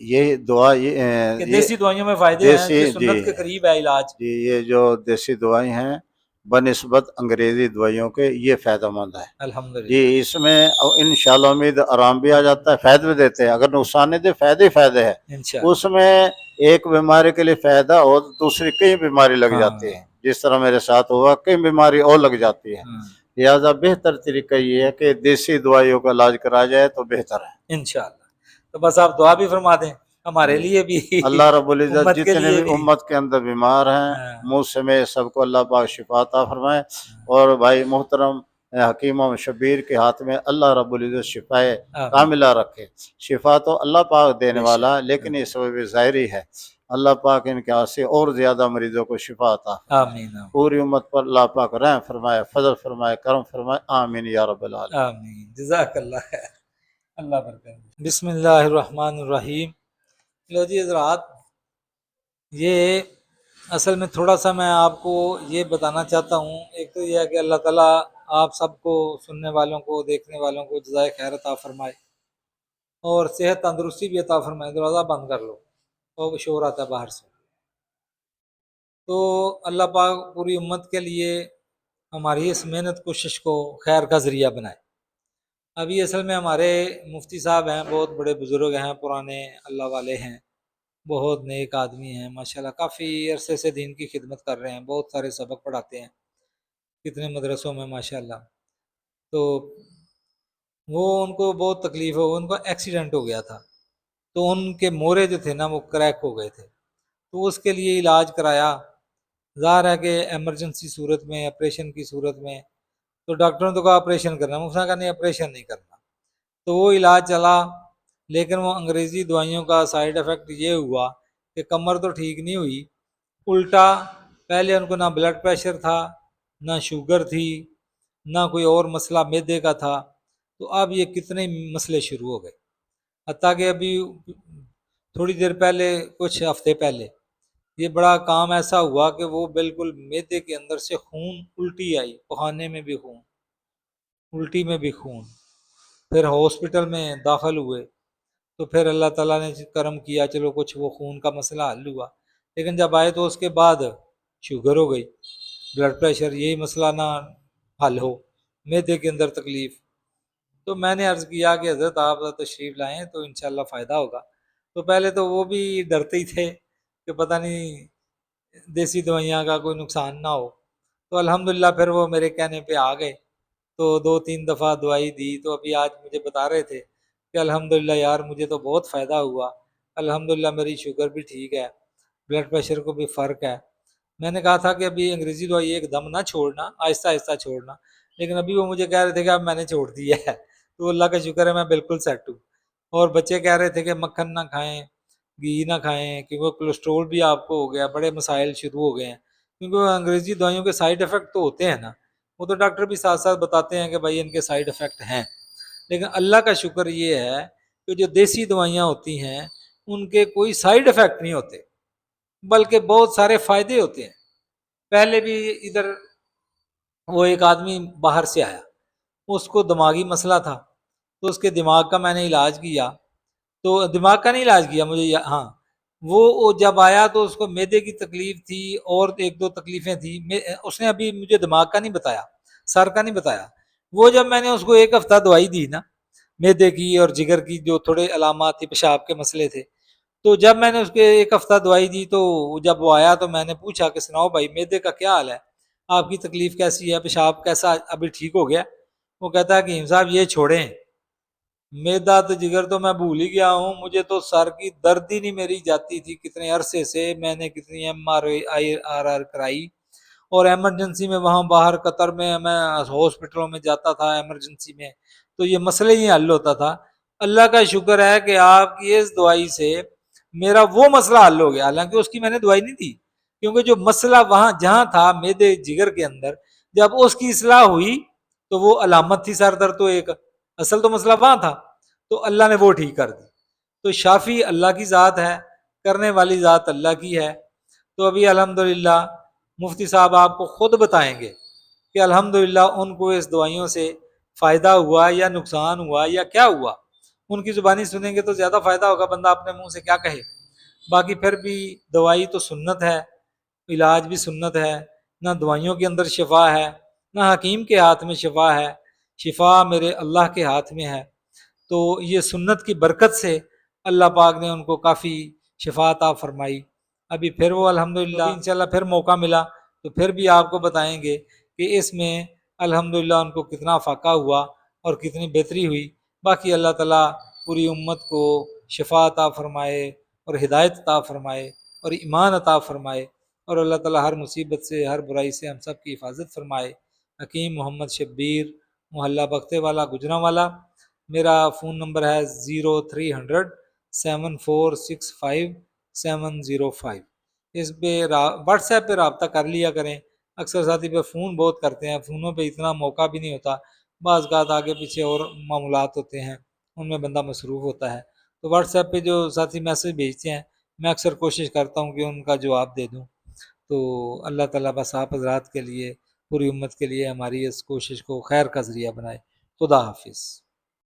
یہ دعا کہ یہ دیسی دوائیوں میں فائدے ہیں کہ دیسی سنت کے قریب ہے علاج؟ جی یہ جو دیسی دوائی ہیں بنسبت انگریزی دوائیوں کے یہ فائدہ مند ہے الحمدللہ۔ جی، اس میں انشاءاللہ امید آرام بھی آ جاتا ہے، فائدے بھی دیتے ہیں، اگر نقصان نہیں دے فائدے ہی فائدے ہیں۔ انشاءاللہ۔ اس میں ایک بیماری کے لیے فائدہ اور دوسری کئی بیماری لگ ہاں جاتی ہے، جس طرح میرے ساتھ ہوا کئی بیماری اور لگ جاتی ہے، ہاں، لہٰذا بہتر طریقہ یہ ہے کہ دیسی دوائیوں کا علاج کرایا جائے تو بہتر ہے۔ انشاءاللہ۔ تو بس آپ دعا بھی فرما دیں ہمارے جی، لیے بھی، اللہ رب العزت امت کے جتنے لیے بھی بھی۔ امت کے اندر بیمار ہیں ہاں، منہ سمیت سب کو اللہ پاک شفا عطا فرمائے، اور بھائی محترم حکیم محمد شبیر کے ہاتھ میں اللہ رب العزت شفائے آمین، کاملہ رکھے۔ شفا تو اللہ پاک دینے بے والا ہے، شک، لیکن یہ سبب ظاہری ہے، اللہ پاک ان کے ہاتھ سے اور زیادہ مریضوں کو شفا عطا فرمائے، آمین آمین پوری امت پر اللہ پاک رحم فرمائے، فضل فرمائے، کرم فرمائے، آمین یا رب العالمین۔ آمین، جزاک اللہ خیر، اللہ برکت۔ بسم اللہ الرحمن الرحیم۔ لو جی حضرات، یہ اصل میں تھوڑا سا میں آپ کو یہ بتانا چاہتا ہوں، ایک تو یہ ہے کہ اللہ تعالیٰ آپ سب کو، سننے والوں کو، دیکھنے والوں کو جزائے خیر عطا فرمائے اور صحت تندرستی بھی عطا فرمائے۔ دروازہ بند کر لو اور شور آتا ہے باہر سے۔ تو اللہ پاک پوری امت کے لیے ہماری اس محنت کوشش کو خیر کا ذریعہ بنائے۔ ابھی اصل میں ہمارے مفتی صاحب ہیں، بہت بڑے بزرگ ہیں، پرانے اللہ والے ہیں، بہت نیک آدمی ہیں ماشاءاللہ، کافی عرصے سے دین کی خدمت کر رہے ہیں، بہت سارے سبق پڑھاتے ہیں کتنے مدرسوں میں ماشاءاللہ۔ تو وہ ان کو بہت تکلیف ہو، ان کو ایکسیڈنٹ ہو گیا تھا، تو ان کے مورے جو تھے نا وہ کریک ہو گئے تھے، تو اس کے لیے علاج کرایا۔ ظاہر ہے کہ ایمرجنسی صورت میں، آپریشن کی صورت میں، تو ڈاکٹروں نے تو کہا آپریشن کرنا، مفتی نے کہا نہیں آپریشن نہیں کرنا، تو وہ علاج چلا، لیکن وہ انگریزی دوائیوں کا سائیڈ افیکٹ یہ ہوا کہ کمر تو ٹھیک نہیں ہوئی، الٹا پہلے ان کو نہ بلڈ پریشر تھا، نہ شوگر تھی، نہ کوئی اور مسئلہ معدے کا تھا، تو اب یہ کتنے مسئلے شروع ہو گئے، حتیٰ کہ ابھی تھوڑی دیر پہلے، کچھ ہفتے پہلے، یہ بڑا کام ایسا ہوا کہ وہ بالکل معدے کے اندر سے خون، الٹی آئی، پخانے میں بھی خون، الٹی میں بھی خون، پھر ہاسپٹل میں داخل ہوئے، تو پھر اللہ تعالیٰ نے کرم کیا، چلو کچھ وہ خون کا مسئلہ حل ہوا، لیکن جب آئے تو اس کے بعد شوگر ہو گئی، بلڈ پریشر، یہی مسئلہ نہ حل ہو، معدے کے اندر تکلیف۔ تو میں نے عرض کیا کہ حضرت آپ تشریف لائیں تو انشاءاللہ فائدہ ہوگا۔ تو پہلے تو وہ بھی ڈرتے ہی تھے کہ پتہ نہیں دیسی دوائیاں کا کوئی نقصان نہ ہو، تو الحمدللہ پھر وہ میرے کہنے پہ آ گئے، تو 2-3 دفعہ دوائی دی، تو ابھی آج مجھے بتا رہے تھے کہ الحمدللہ یار مجھے تو بہت فائدہ ہوا، الحمدللہ میری شوگر بھی ٹھیک ہے، بلڈ پریشر کو بھی فرق ہے۔ میں نے کہا تھا کہ ابھی انگریزی دوائی ایک دم نہ چھوڑنا، آہستہ آہستہ چھوڑنا، لیکن ابھی وہ مجھے کہہ رہے تھے کہ اب میں نے چھوڑ دی ہے، تو اللہ کا شکر ہے میں بالکل سیٹ ہوں۔ اور بچے کہہ رہے تھے کہ مکھن نہ کھائیں، گھی نہ کھائیں، کیونکہ کولیسٹرول بھی آپ کو ہو گیا، بڑے مسائل شروع ہو گئے ہیں، کیونکہ انگریزی دوائیوں کے سائیڈ افیکٹ تو ہوتے ہیں نا، وہ تو ڈاکٹر بھی ساتھ ساتھ بتاتے ہیں کہ بھائی ان کے سائیڈ افیکٹ ہیں، لیکن اللہ کا شکر یہ ہے کہ جو دیسی دوائیاں ہوتی ہیں ان کے کوئی سائیڈ افیکٹ نہیں ہوتے، بلکہ بہت سارے فائدے ہوتے ہیں۔ پہلے بھی ادھر وہ ایک آدمی باہر سے آیا، اس کو دماغی مسئلہ تھا، تو اس کے دماغ کا میں نے علاج کیا، تو دماغ کا نہیں علاج کیا مجھے ہاں، وہ جب آیا تو اس کو معدے کی تکلیف تھی اور 1-2 تکلیفیں تھیں، اس نے ابھی مجھے دماغ کا نہیں بتایا، سر کا نہیں بتایا۔ وہ جب میں نے اس کو 1 ہفتہ دوائی دی نا معدے کی اور جگر کی، جو تھوڑے علامات تھے، پیشاب کے مسئلے تھے، تو جب میں نے اس کے 1 ہفتہ دوائی دی تو جب وہ آیا تو میں نے پوچھا کہ سناؤ بھائی معدے کا کیا حال ہے، آپ کی تکلیف کیسی ہے، پیشاب کیسا ابھی ٹھیک ہو گیا؟ وہ کہتا ہے کہ صاحب یہ چھوڑیں، میدا تو جگر تو میں بھول ہی گیا ہوں، مجھے تو سر کی درد ہی نہیں میری جاتی تھی، کتنے عرصے سے میں نے کتنی MRI کرائی، اور ایمرجنسی میں وہاں باہر قطر میں ہاسپٹلوں میں جاتا تھا ایمرجنسی میں، تو یہ مسئلہ ہی حل ہوتا تھا۔ اللہ کا شکر ہے کہ آپ کی اس دوائی سے میرا وہ مسئلہ حل ہو گیا، حالانکہ اس کی میں نے دوائی نہیں دی، کیونکہ جو مسئلہ وہاں جہاں تھا میدے جگر کے اندر، جب اس کی اصلاح ہوئی تو وہ علامت تھی سر درد، تو ایک اصل تو مسئلہ وہاں تھا، تو اللہ نے وہ ٹھیک کر دی۔ تو شافی اللہ کی ذات ہے، کرنے والی ذات اللہ کی ہے۔ تو ابھی الحمدللہ مفتی صاحب آپ کو خود بتائیں گے کہ الحمدللہ ان کو اس دوائیوں سے فائدہ ہوا یا نقصان ہوا یا کیا ہوا، ان کی زبانی سنیں گے تو زیادہ فائدہ ہوگا، بندہ اپنے منہ سے کیا کہے۔ باقی پھر بھی دوائی تو سنت ہے، علاج بھی سنت ہے، نہ دوائیوں کے اندر شفا ہے نہ حکیم کے ہاتھ میں شفا ہے، شفا میرے اللہ کے ہاتھ میں ہے۔ تو یہ سنت کی برکت سے اللہ پاک نے ان کو کافی شفا عطا فرمائی۔ ابھی پھر وہ الحمدللہ انشاءاللہ پھر موقع ملا تو پھر بھی آپ کو بتائیں گے کہ اس میں الحمدللہ ان کو کتنا فاقہ ہوا اور کتنی بہتری ہوئی۔ باقی اللہ تعالیٰ پوری امت کو شفا عطا فرمائے اور ہدایت عطا فرمائے اور ایمان عطا فرمائے، اور اللہ تعالیٰ ہر مصیبت سے ہر برائی سے ہم سب کی حفاظت فرمائے۔ حکیم محمد شبیر، محلہ بختے والا، گجرانوالا۔ میرا فون نمبر ہے 0300 7465 705۔ اس پہ واٹس ایپ پہ رابطہ کر لیا کریں۔ اکثر ساتھی پہ فون بہت کرتے ہیں، فونوں پہ اتنا موقع بھی نہیں ہوتا، بعض اوقات آگے پیچھے اور معاملات ہوتے ہیں، ان میں بندہ مصروف ہوتا ہے۔ تو واٹس ایپ پہ جو ساتھی میسج بھیجتے ہیں میں اکثر کوشش کرتا ہوں کہ ان کا جواب دے دوں۔ تو اللہ تعالیٰ بس آپ حضرات کے لیے، پوری امت کے لیے ہماری اس کوشش کو خیر کا ذریعہ بنائے۔ خدا حافظ۔